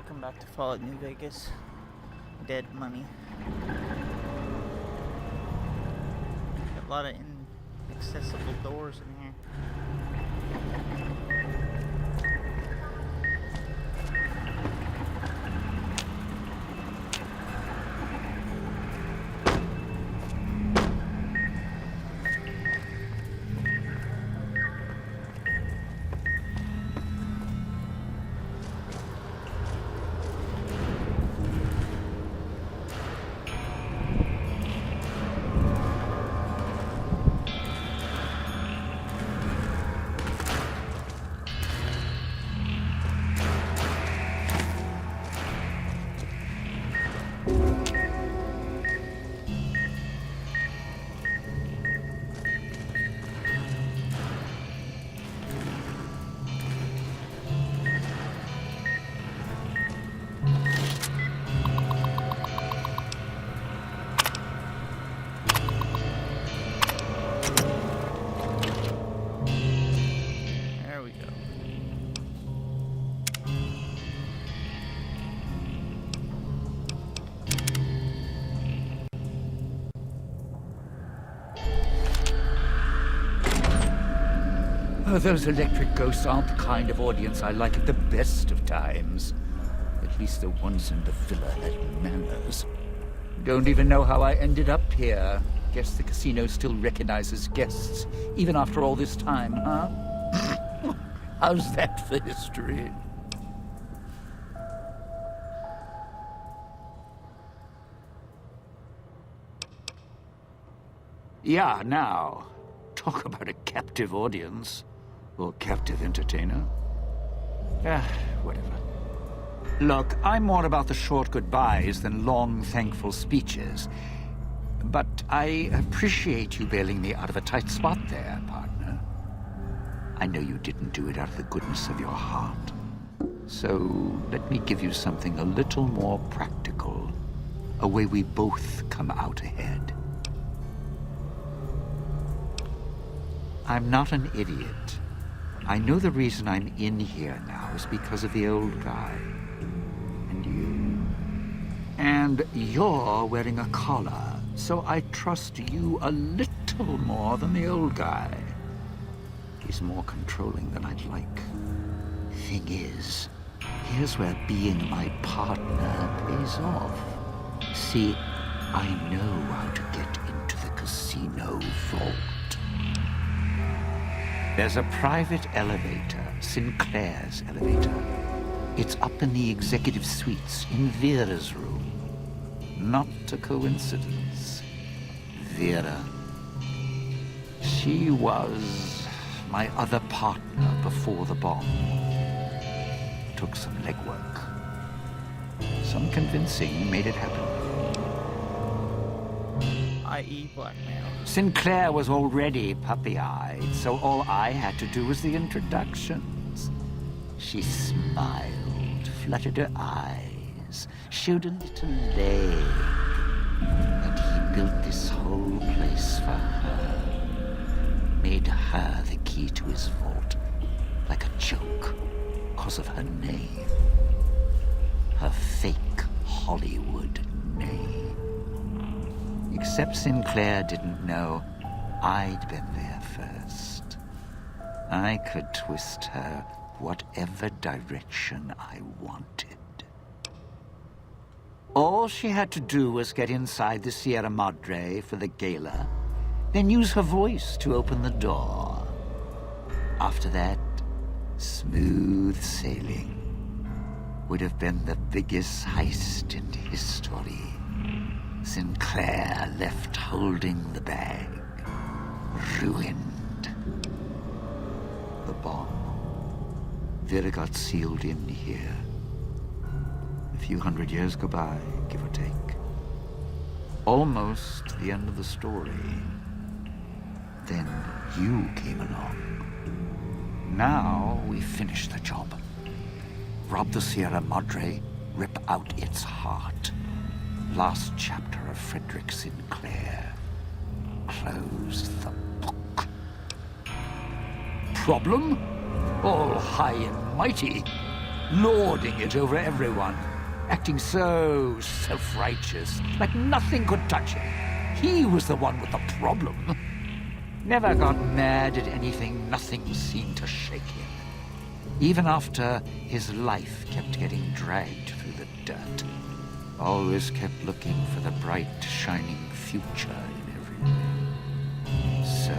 Welcome back to Fallout New Vegas. Dead money. Got a lot of inaccessible doors in here. Oh, those electric ghosts aren't the kind of audience I like at the best of times. At least the ones in the villa had manners. Don't even know how I ended up here. Guess the casino still recognizes guests, even after all this time, huh? How's that for history? Yeah, now. Talk about a captive audience. Or captive entertainer. Whatever. Look, I'm more about the short goodbyes than long, thankful speeches. But I appreciate you bailing me out of a tight spot there, partner. I know you didn't do it out of the goodness of your heart. So let me give you something a little more practical. A way we both come out ahead. I'm not an idiot. I know the reason I'm in here now is because of the old guy. And you. And you're wearing a collar, so I trust you a little more than the old guy. He's more controlling than I'd like. Thing is, here's where being my partner pays off. See, I know how to get into the casino vault. There's a private elevator, Sinclair's elevator. It's up in the executive suites, in Vera's room. Not a coincidence. Vera. She was my other partner before the bomb. Took some legwork. Some convincing made it happen. I.e. blackmail. Sinclair was already puppy-eyed, so all I had to do was the introductions. She smiled, fluttered her eyes, showed a little leg, and he built this whole place for her. Made her the key to his vault, like a joke, because of her name. Her fake Hollywood name. Except Sinclair didn't know I'd been there first. I could twist her whatever direction I wanted. All she had to do was get inside the Sierra Madre for the gala, then use her voice to open the door. After that, smooth sailing. Would have been the biggest heist in history. Sinclair left holding the bag. Ruined. The bomb. Vera got sealed in here. A few hundred years go by, give or take. Almost the end of the story. Then you came along. Now we finish the job. Rob the Sierra Madre, rip out its heart. Last chapter of Frederick Sinclair. Close the book. Problem? All high and mighty. lording it over everyone, acting so self-righteous, like nothing could touch him. He was the one with the problem. Never got mad at anything, nothing seemed to shake him. Even after his life kept getting dragged through the dirt. Always kept looking for the bright, shining future in every way. So,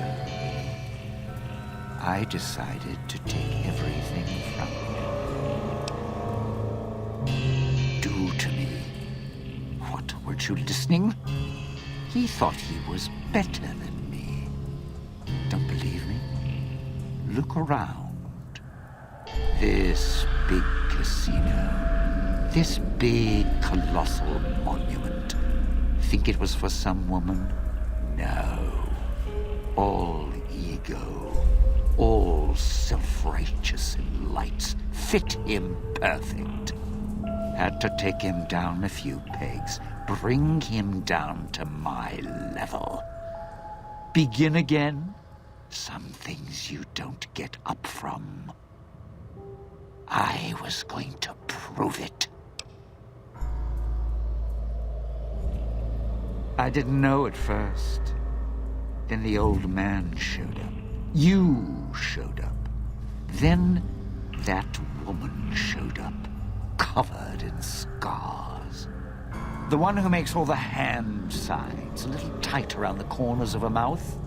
I decided to take everything from him. Do to me. What, weren't you listening? He thought he was better than me. Don't believe me? Look around. This big casino. This big, colossal monument. Think it was for some woman? No. All ego. All self-righteous in lights. Fit him perfect. Had to take him down a few pegs. Bring him down to my level. Begin again? Some things you don't get up from. I was going to prove it. I didn't know at first. Then the old man showed up. You showed up. Then that woman showed up, covered in scars. The one who makes all the hand signs, a little tight around the corners of her mouth.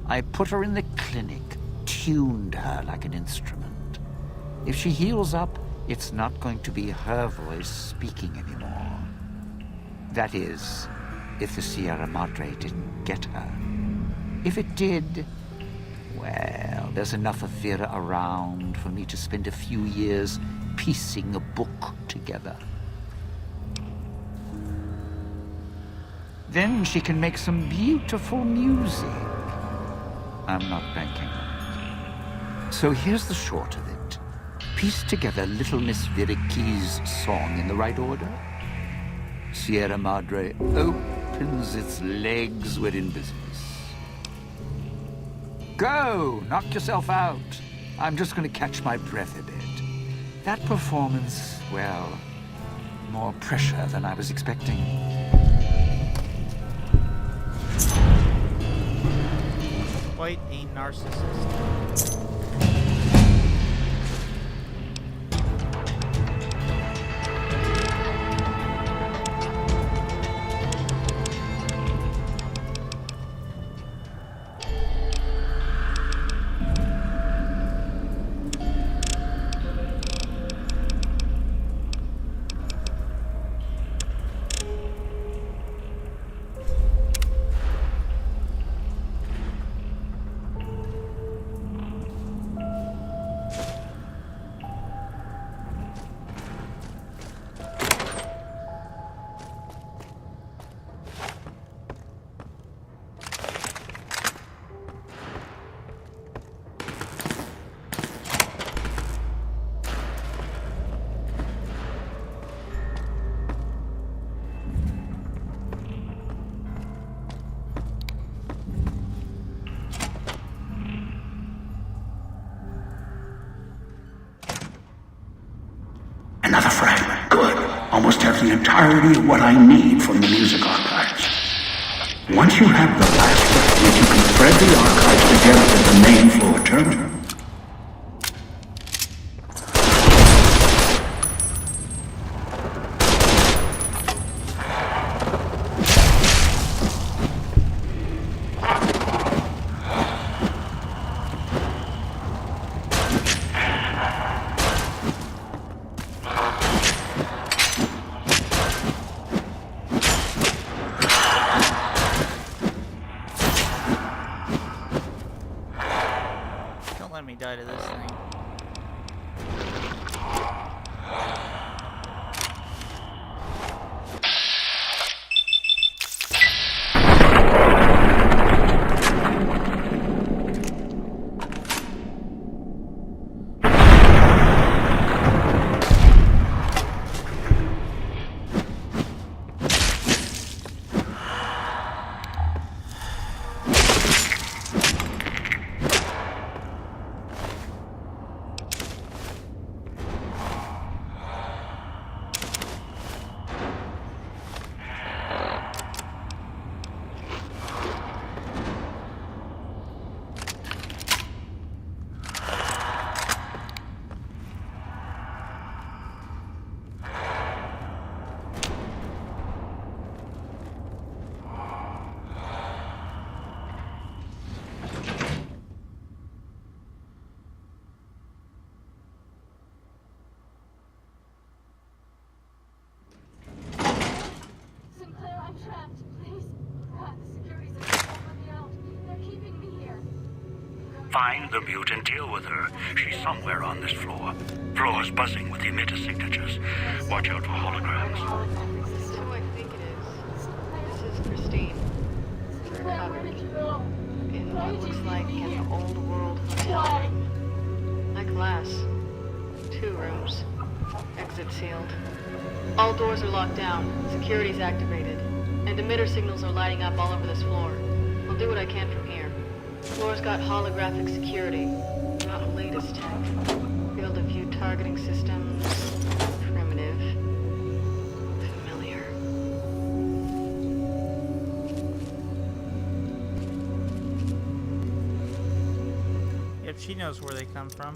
I put her in the clinic, tuned her like an instrument. If she heals up, it's not going to be her voice speaking anymore. That is, if the Sierra Madre didn't get her. If it did, well, there's enough of Vera around for me to spend a few years piecing a book together. Then she can make some beautiful music. I'm not banking on it. So here's the short of it. Piece together Little Miss Viriki's song in the right order. Sierra Madre opens its legs, we're in business. Go! Knock yourself out. I'm just going to catch my breath a bit. That performance, well, more pressure than I was expecting. Quite a narcissist. Another fragment. Good. Almost have the entirety of what I need from the music archives. Once you have the last fragment, you can thread the archives together with the main floor terminal. Find the mute and deal with her. She's somewhere on this floor. Floor's buzzing with emitter signatures. Watch out for holograms. This is who I think it is. This is Christine. We're covered in what looks like an old world hotel. High class. 2 rooms. Exit sealed. All doors are locked down. Security's activated. And emitter signals are lighting up all over this floor. I'll do what I can from here. The floor's got holographic security. Not the latest tech. Field of view targeting systems. Primitive. Familiar. Yep, she knows where they come from.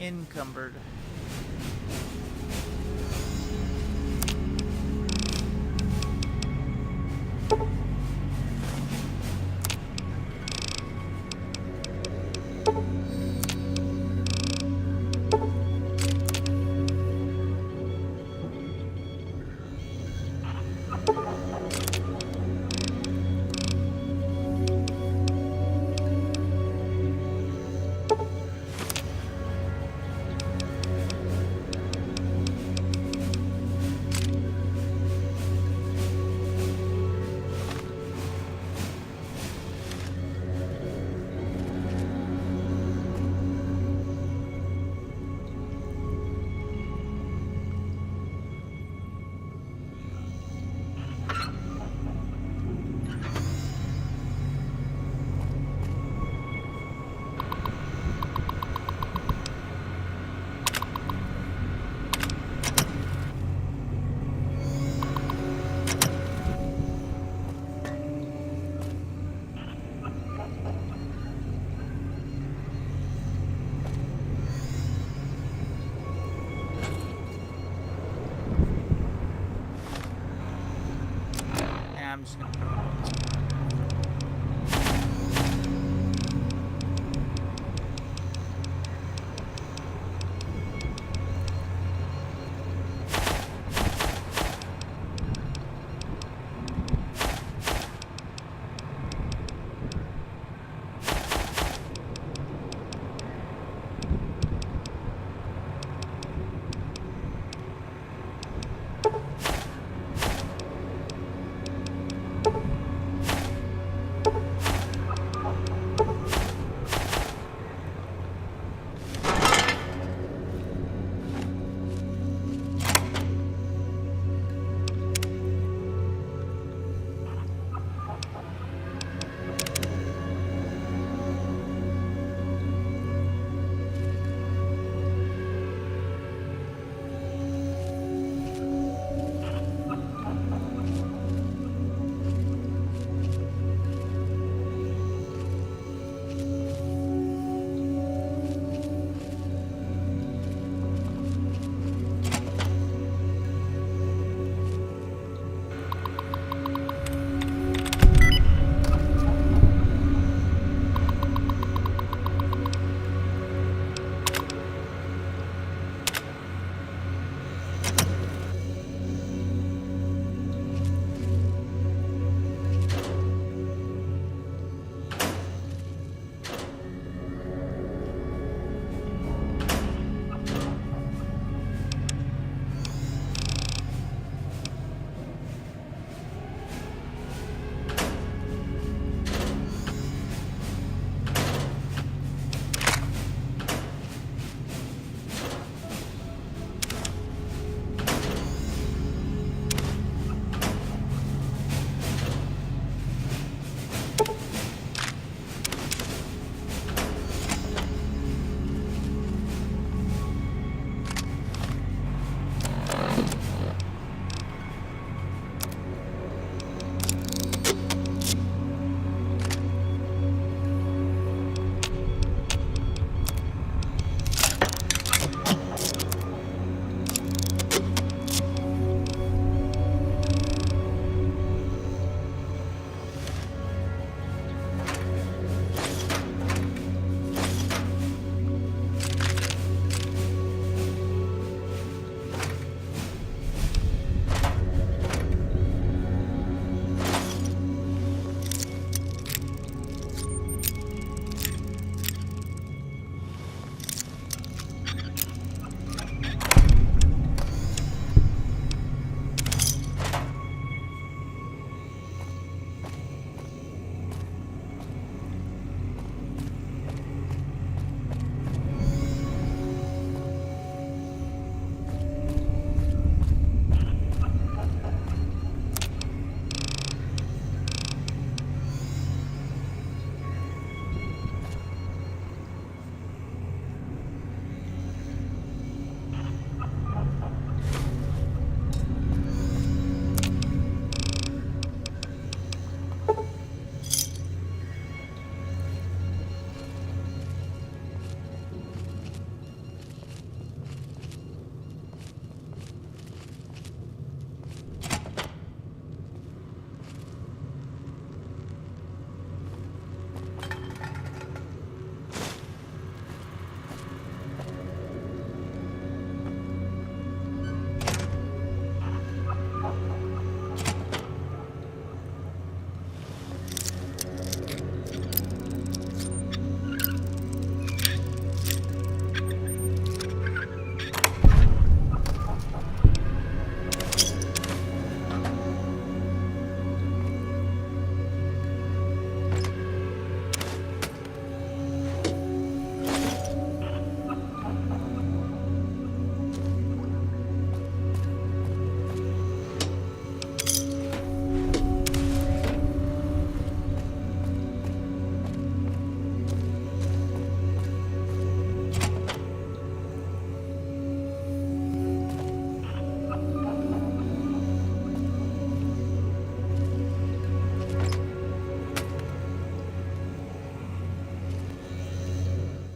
Encumbered.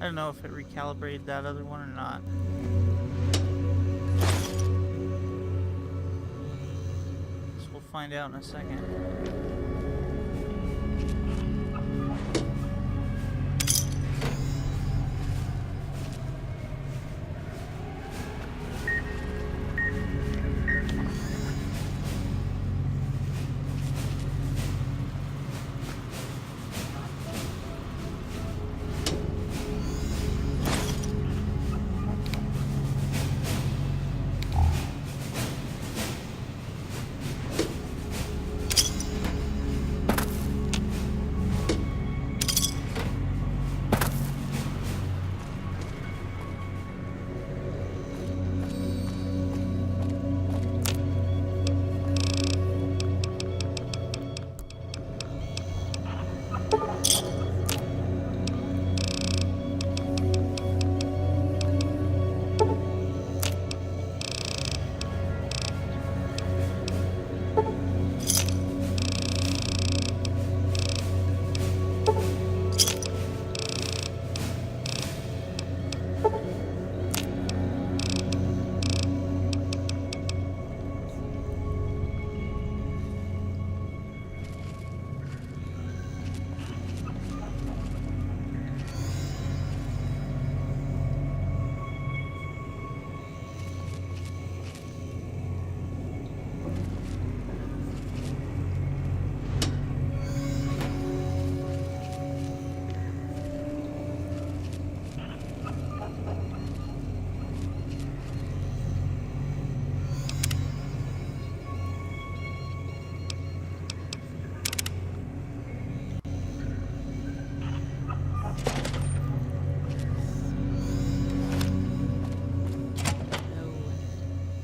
don't know if it recalibrated that other one or not. Guess we'll find out in a second.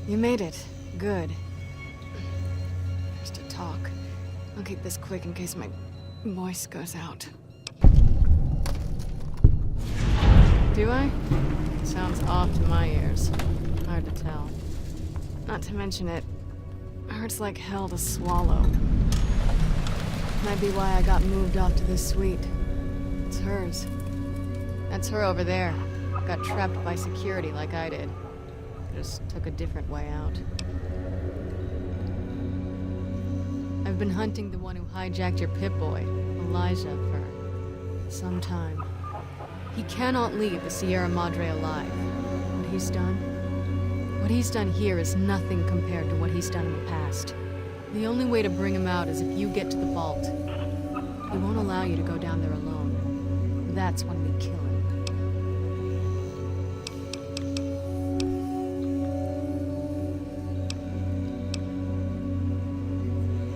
You made it. Good. Just a talk. I'll keep this quick in case my voice goes out. Do I? Sounds off to my ears. Hard to tell. Not to mention it hurts like hell to swallow. Might be why I got moved off to this suite. It's hers. That's her over there. Got trapped by security like I did. Just took a different way out. I've been hunting the one who hijacked your Pip-Boy, Elijah, for some time. He cannot leave the Sierra Madre alive. What he's done here is nothing compared to what he's done in the past. The only way to bring him out is if you get to the vault. He won't allow you to go down there alone. That's when we kill him.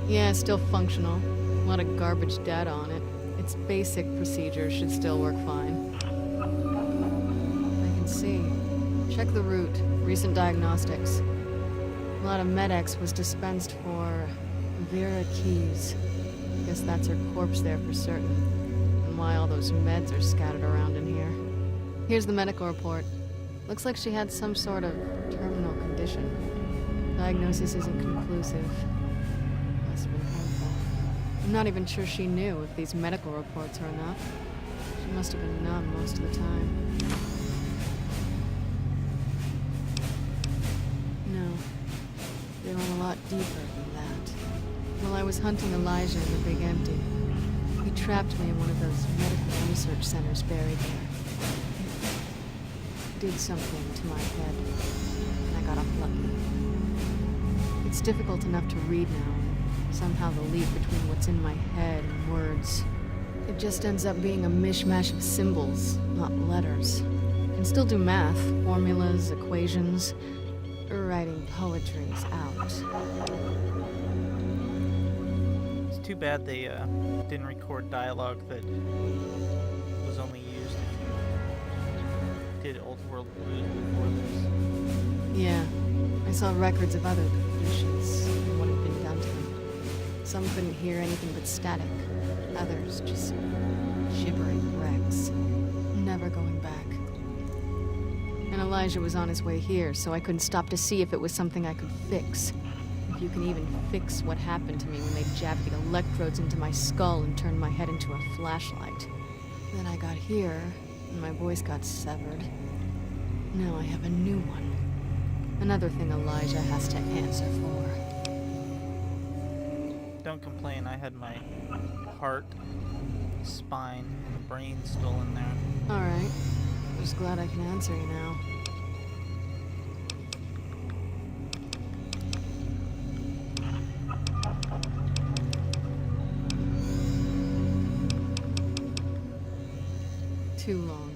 Yeah, still functional. A lot of garbage data on it. Its basic procedures should still work fine. I can see. Check the route. Recent diagnostics. A lot of Med-X was dispensed for Vera Keys. I guess that's her corpse there for certain. And why all those meds are scattered around in here. Here's the medical report. Looks like she had some sort of terminal condition. Diagnosis isn't conclusive. Must have been painful. I'm not even sure she knew if these medical reports are enough. She must have been numb most of the time. No. They went a lot deeper than that. While I was hunting Elijah in the Big Empty, he trapped me in one of those medical research centers buried there. It did something to my head, and I got off lucky. It's difficult enough to read now. Somehow the leap between what's in my head and words. It just ends up being a mishmash of symbols, not letters. Can still do math, formulas, equations. Writing poetry's out. It's too bad they didn't record dialogue that was only used if you did Old World Blues before this. Yeah, I saw records of other patients and what had been done to them. Some couldn't hear anything but static. Others just gibbering wrecks. Never going back. And Elijah was on his way here, so I couldn't stop to see if it was something I could fix. If you can even fix what happened to me when they jabbed the electrodes into my skull and turned my head into a flashlight. Then I got here, and my voice got severed. Now I have a new one. Another thing Elijah has to answer for. Don't complain, I had my heart, spine, and brain stolen there. Alright. Just glad I can answer you now. Too long.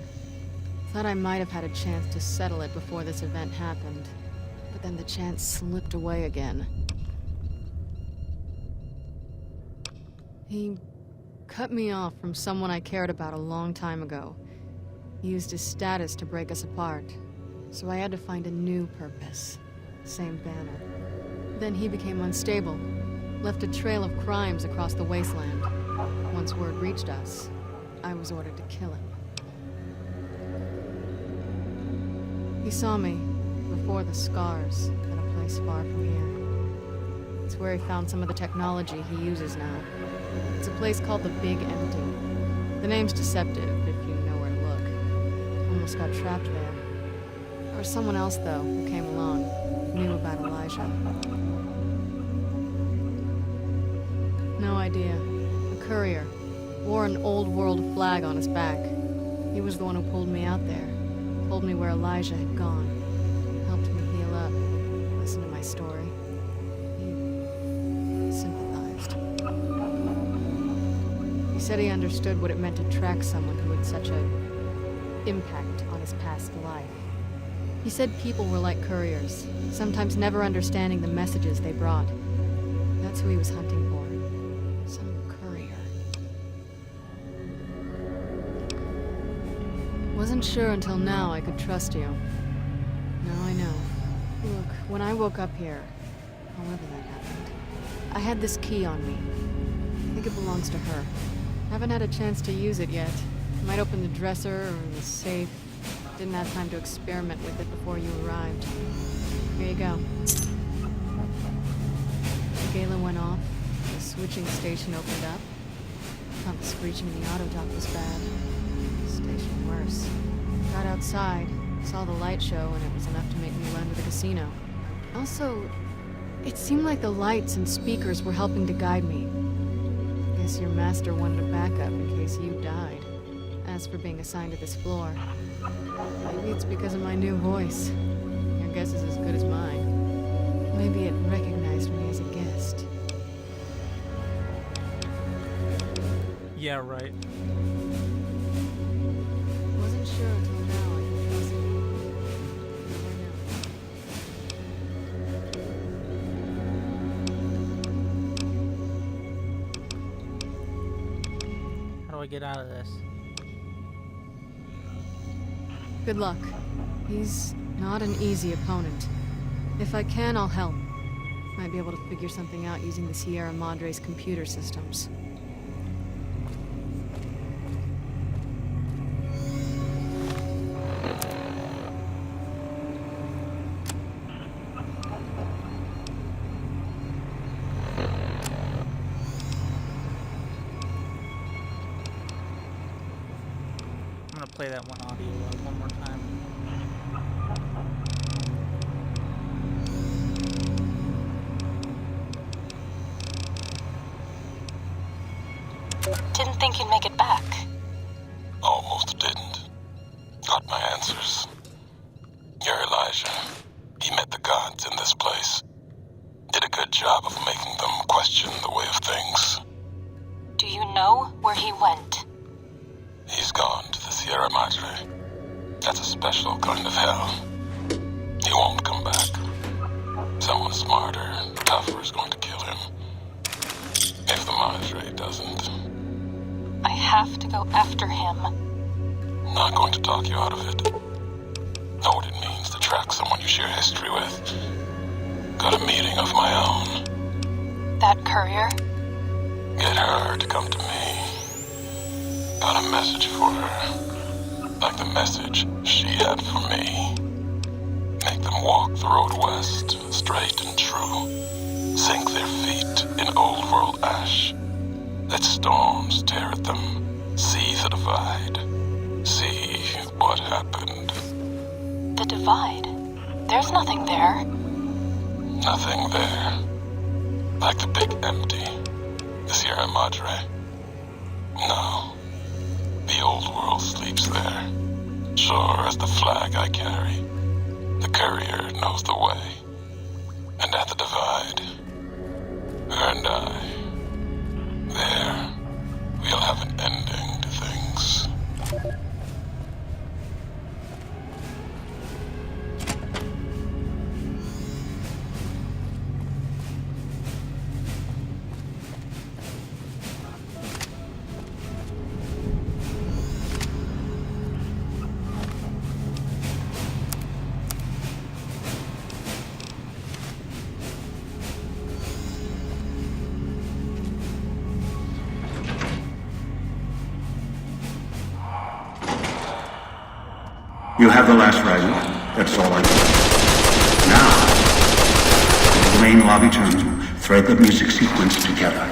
Thought I might have had a chance to settle it before this event happened. But then the chance slipped away again. He cut me off from someone I cared about a long time ago. He used his status to break us apart. So I had to find a new purpose. Same banner. Then he became unstable. Left a trail of crimes across the wasteland. Once word reached us, I was ordered to kill him. He saw me before the scars at a place far from here. It's where he found some of the technology he uses now. It's a place called the Big Empty. The name's deceptive if you know where to look. Almost got trapped there. There was someone else, though, who came along, knew about Elijah. No idea. A courier. Wore an old world flag on his back. He was the one who pulled me out there. Told me where Elijah had gone. Helped me heal up. Listened to my story. He sympathized. He said he understood what it meant to track someone who had such an impact on his past life. He said people were like couriers, sometimes never understanding the messages they brought. That's who he was hunting for. Some courier. Wasn't sure until now I could trust you. Now I know. Look, when I woke up here, however that happened, I had this key on me. I think it belongs to her. Haven't had a chance to use it yet. Might open the dresser or the safe. Didn't have time to experiment with it before you arrived. Here you go. The gala went off. The switching station opened up. Thought the screeching in the auto dock was bad. Station worse. Got outside, saw the light show, and it was enough to make me run to the casino. Also, it seemed like the lights and speakers were helping to guide me. Guess your master wanted a backup in case you died. As for being assigned to this floor, maybe it's because of my new voice. Your guess is as good as mine. Maybe it recognized me as a guest. Yeah, right. Wasn't sure until now I could trust you. How do I get out of this? Good luck. He's not an easy opponent. If I can, I'll help. Might be able to figure something out using the Sierra Madre's computer systems. I'm gonna play that one audio one more time. Didn't think you'd make it back. Almost didn't. Got my answers. You're Elijah. He met the gods in this place. Did a good job of making them question the way of things. Do you know where he went? He's gone to the Sierra Madre. That's a special kind of hell. He won't come back. Someone smarter, tougher is going to kill him. If the Madre doesn't. I have to go after him. Not going to talk you out of it. Know what it means to track someone you share history with. Got a meeting of my own. That courier? Get her to come to me. Got a message for her. Like the message she had for me. Make them walk the road west, straight and true. Sink their feet in old world ash. Let storms tear at them, see the divide. See what happened. The divide. There's nothing there. Nothing there. Like the big empty. The Sierra Madre. No. The old world sleeps there. Sure as the flag I carry. The Courier knows the way. And at the divide, her and I, there, we'll have an ending to things. You have the last fragment. That's all I need. Now, go to the main lobby terminal. Thread the music sequence together.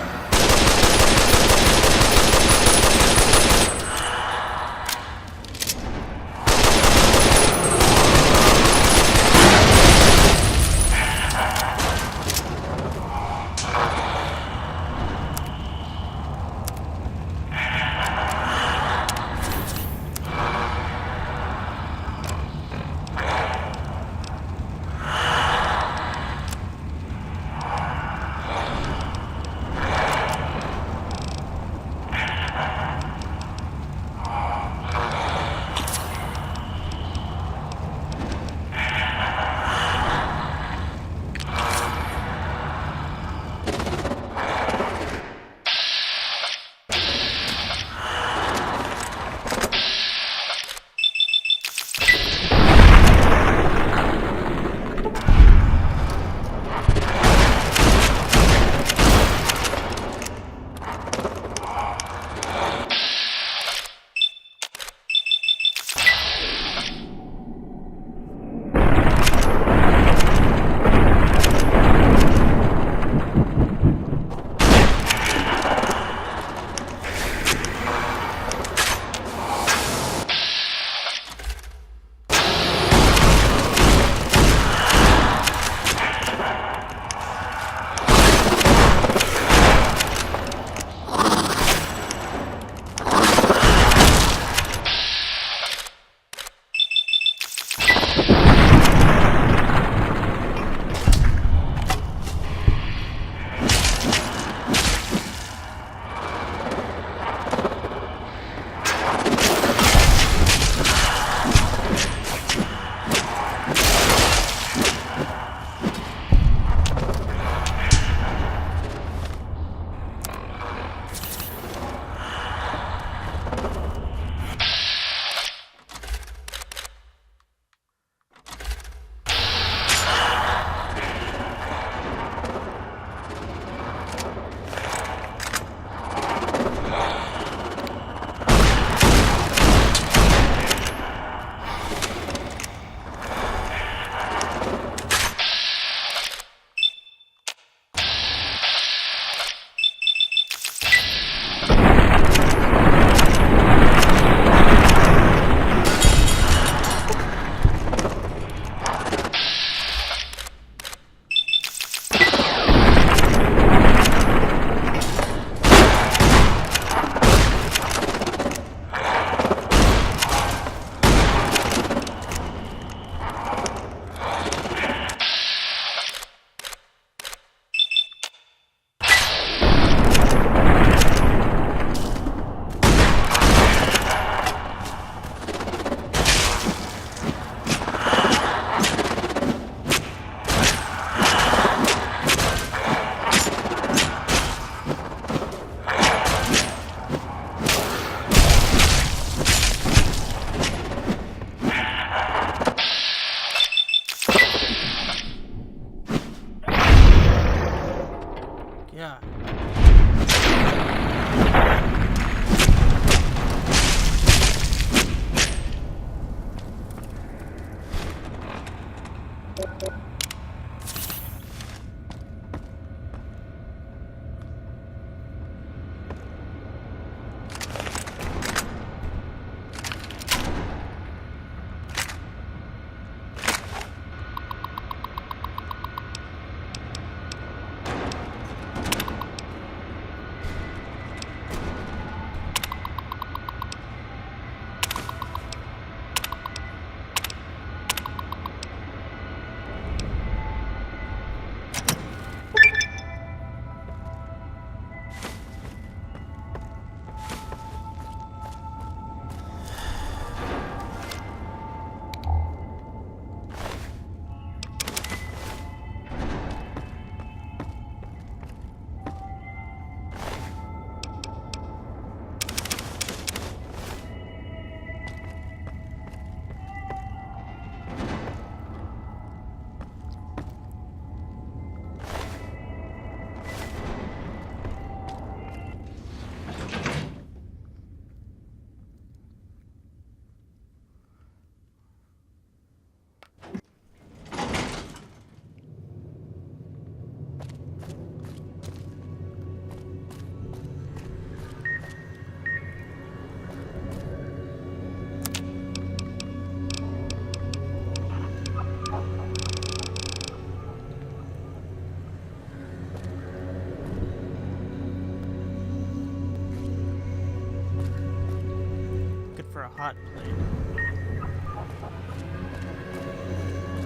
for a hot plate.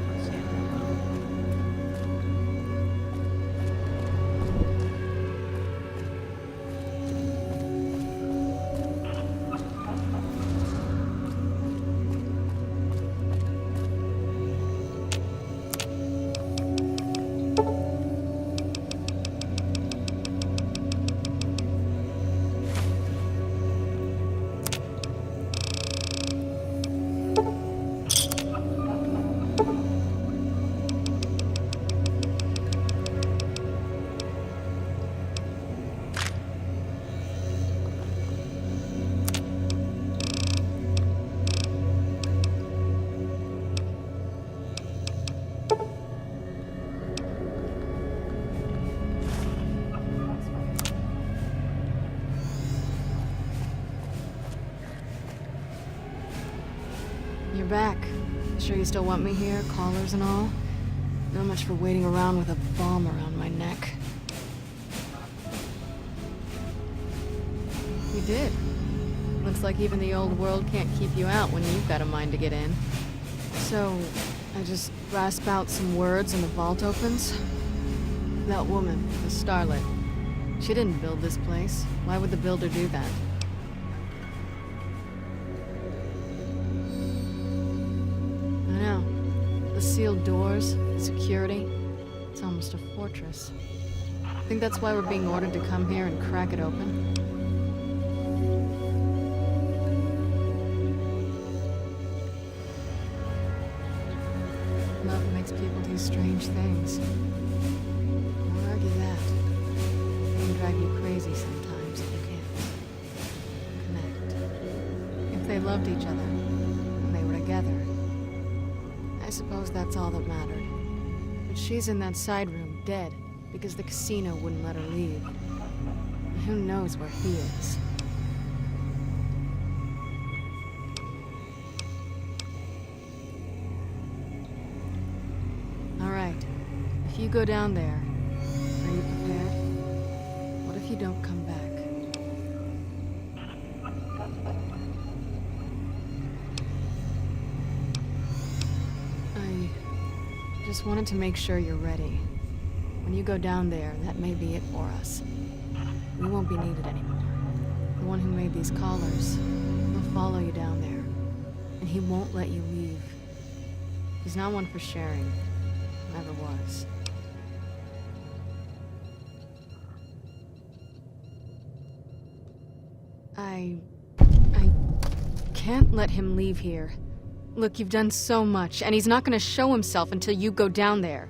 Let's see. You're back. Sure you still want me here, collars and all? Not much for waiting around with a bomb around my neck. You did. Looks like even the old world can't keep you out when you've got a mind to get in. So, I just rasp out some words and the vault opens? That woman, the starlet, she didn't build this place. Why would the builder do that? I know. The sealed doors, the security. It's almost a fortress. Think that's why we're being ordered to come here and crack it open? Love makes people do strange things. I'll argue that. It can drive you crazy sometimes if you can't connect. If they loved each other, and they were together, I suppose that's all that mattered. But she's in that side room, dead, because the casino wouldn't let her leave. And who knows where he is? All right. If you go down there, are you prepared? What if you don't come back? I just wanted to make sure you're ready. When you go down there, that may be it for us. We won't be needed anymore. The one who made these collars, he'll follow you down there. And he won't let you leave. He's not one for sharing. Never was. I can't let him leave here. Look, you've done so much, and he's not gonna show himself until you go down there.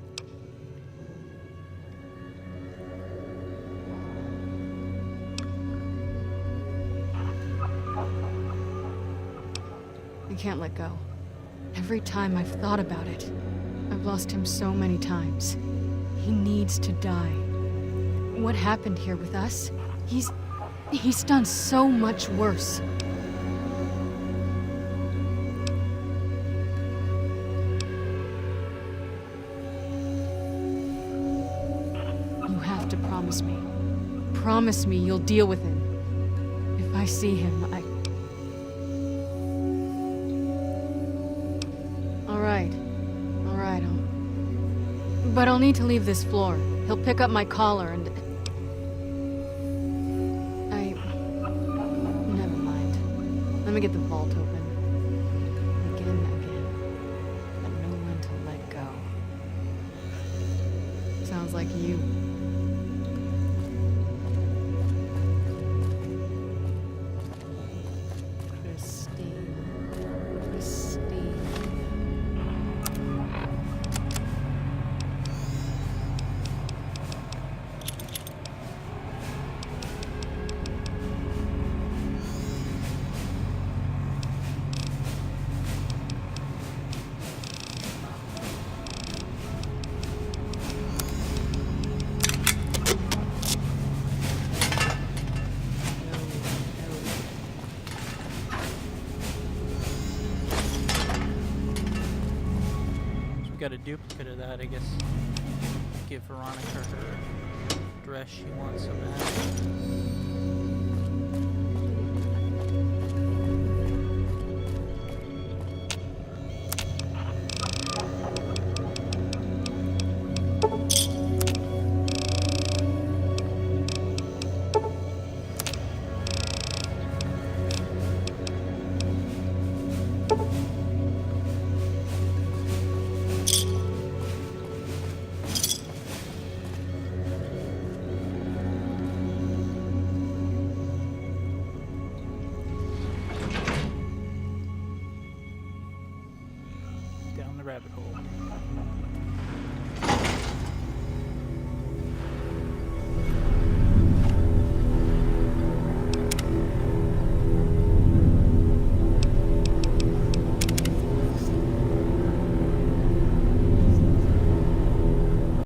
I can't let go. Every time I've thought about it, I've lost him so many times. He needs to die. What happened here with us? He's done so much worse. You have to promise me. Promise me you'll deal with him. If I see him, All right, but I'll need to leave this floor. He'll pick up my collar and... Never mind. Let me get the vault open. Again. But know when to let go. Sounds like you. Christine. Got a duplicate of that, I guess. Give Veronica her dress she wants so bad.